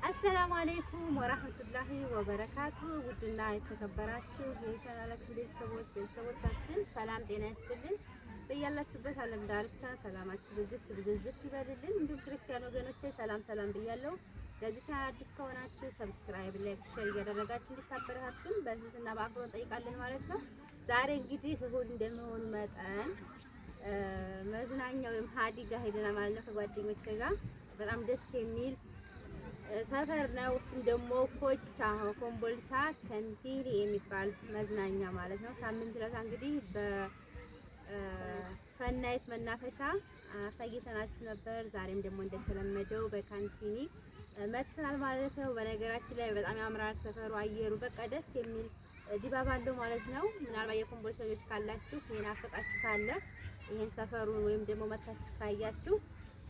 አሰላሙ አለይኩም ወራህመቱላሂ ወበረካቱ። ውድና የተከበራችሁ የቻናላችን ቤተሰቦቻችን ሰላም ጤና ይስጥልን። በያላችሁበት ዓለም ዳርቻ ሰላማችሁ ብዝት ይበልልን። እንዲሁም ክርስቲያን ወገኖቼ ሰላም ብያለሁ። ለዚህ ቻናል አዲስ ከሆናችሁ ሰብስክራይብ፣ ላይክ፣ ሼር እያደረጋችሁ እንድታበረታቱን በትህትና በአክብሮት እንጠይቃለን ማለት ነው። ዛሬ እንግዲህ እሁድ እንደመሆኑ መጠን መዝናኛ ወይም ሀዲጋ ሄደናል ማለት ነው ከጓደኞቼ ጋር። በጣም ደስ የሚል ሰፈር ነው። እሱም ደግሞ ኮቻ ኮምቦልቻ ከንቲኒ የሚባል መዝናኛ ማለት ነው። ሳምንት ዕለት እንግዲህ በሰናይት መናፈሻ አሳይተናችሁ ነበር። ዛሬም ደግሞ እንደተለመደው በካንቲኒ መጥተናል ማለት ነው። በነገራችን ላይ በጣም ያምራል ሰፈሩ፣ አየሩ በቃ ደስ የሚል ድባብ አለው ማለት ነው። ምናልባት የኮምቦልቻ ልጆች ካላችሁ የናፈቃችሁ ካለ ይሄን ሰፈሩን ወይም ደግሞ መታችሁ ካያችሁ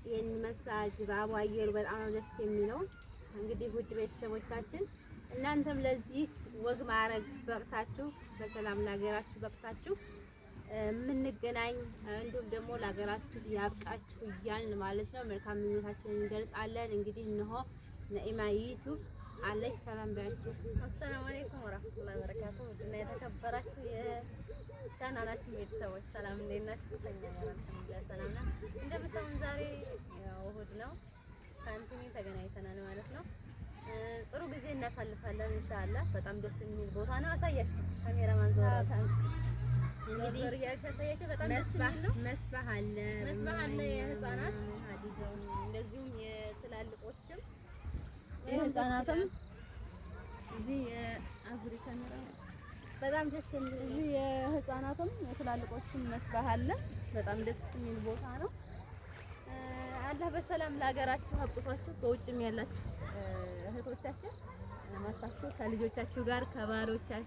ይሄን ይመስላል ድባቡ፣ አየሩ በጣም ነው ደስ የሚለው። እንግዲህ ውድ ቤተሰቦቻችን እናንተም ለዚህ ወግ ማዕረግ በቅታችሁ በሰላም ለሀገራችሁ በቅታችሁ የምንገናኝ እንዲሁም ደግሞ ለሀገራችሁ ያብቃችሁ እያልን ማለት ነው መልካም ምኞታችንን እንገልጻለን። እንግዲህ እነሆ ነኢማ ዩቲዩብ አለች። ሰላም ባያችሁ። አሰላሙ አለይኩም ወራህመቱላሂ ወበረካቱ። እና የተከበራችሁ የቻናላችን ቤተሰቦች ሰላም እንዴት ናችሁ? ከኛ ጋር አልሐምዱሊላህ ሰላም ነን። እንደምታውን ዛሬ ያው እሁድ ነው፣ ካንቲኒ ተገናኝተናል ማለት ነው። ጥሩ ጊዜ እናሳልፋለን ኢንሻአላህ። በጣም ደስ የሚል ቦታ ነው። አሳያችሁ ካሜራማን ዞራ እንግዲህ ሪያሽ አሳያችሁ። በጣም ደስ የሚል ነው። መስባህ አለ የህፃናት ሀዲጋው፣ እንደዚሁም የትላልቆችም የህፃናትም እዚህ የአዙሪ ካሜራ በጣም ደስ የሚል እዚህ የህፃናትም የትላልቆችም መስባህ አለ። በጣም ደስ የሚል ቦታ ነው። አላህ በሰላም ለሀገራችሁ አብቅቷችሁ በውጭም ያላችሁ እህቶቻችን መጣችሁ ከልጆቻችሁ ጋር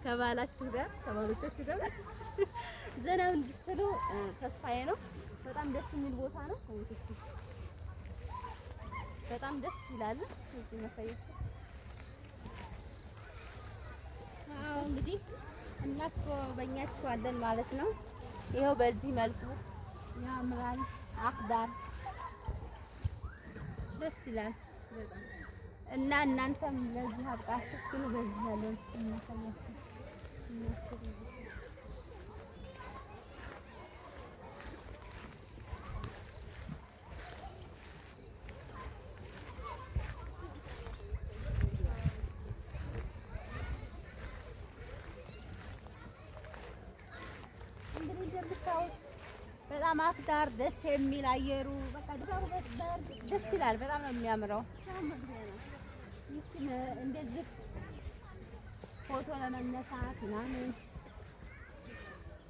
ከባላችሁ ጋር ከባሎቻችሁ ጋር ዘና እንድትሉ ተስፋዬ ነው። በጣም ደስ የሚል ቦታ ነው። በጣም ደስ ይላል። እዚህ መሳየት እንግዲህ እናስጎበኛችኋለን ማለት ነው። ይኸው በዚህ መልኩ ያምራል። አክዳር ደስ ይላል በጣም እና እናንተም ለዚህ አብቃችሁ እስኪ በዚህ ያለው እናሳያችሁ። እንግዲህ እንደምታዩት በጣም አፍዳር ደስ የሚል አየሩ በቃ ድባቡ ደስ ይላል። በጣም ነው የሚያምረው። እንደዚህ ፎቶ ለመነሳት ምናምን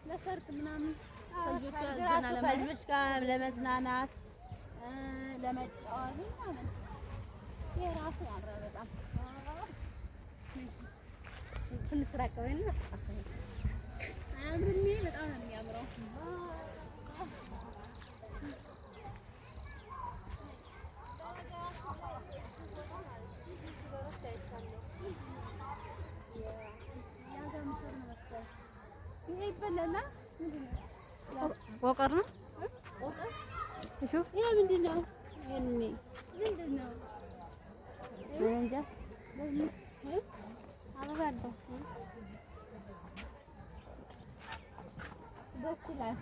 ለሰርግ ምናምን ከልጆች ጋር ለመዝናናት ለመጫወት ምናምን የራሱ ያምራል በጣም ትንሽ ራቅ በይና አያምርም? በጣም ነው የሚያምረው። ይሄ ይበላል። ቆቀር ነው። እሺ ይሄ ምንድን ነው? ምንድን ነው? እንጃ አበባዳ ደስ ይላል።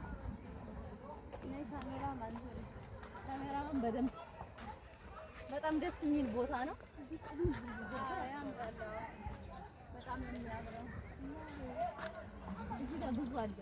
ካሜራማን በደንብ በጣም ደስ የሚል ቦታ ነው። ያምራል። በጣም ነው የሚያምረው። እዚህ ጋር ብዙ አለ።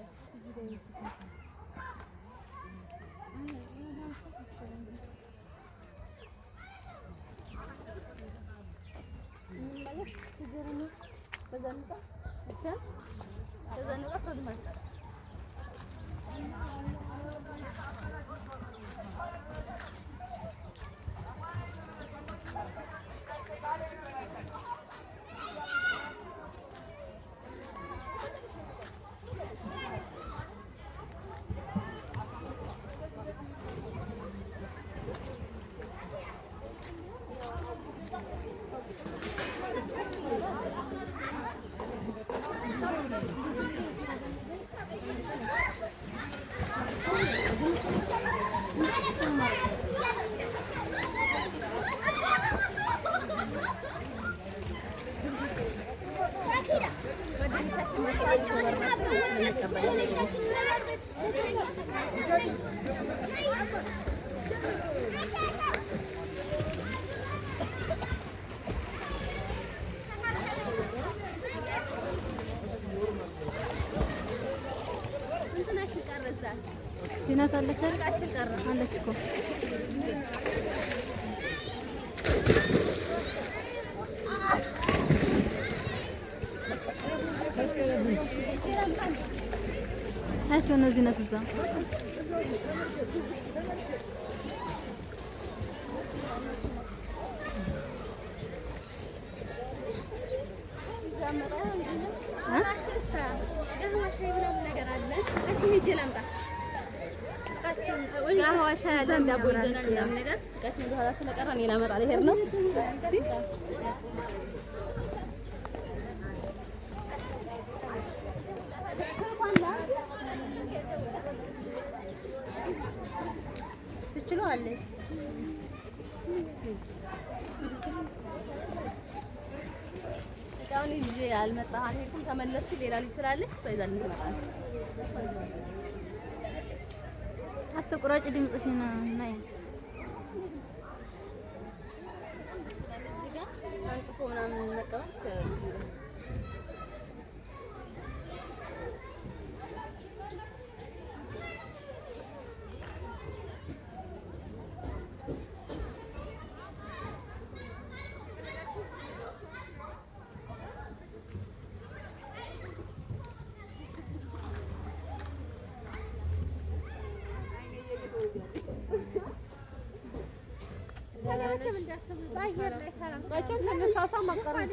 ሲናት አለች አለች እኮ ታቸው እነዚህ ናት እዛ ትችላለህ። እቃውን ይዤ አልመጣሁም። ተመለስኩ። ሌላ ልጅ ስላለች እሷ ይዛልኝ ትመጣለች። አትቁረጭ ድምፅሽን ነይ። ስለዚህ ጋር አንጥፎ ምናምን መቀመጥ ባይቻም ተነሳሳ ማቀራጭ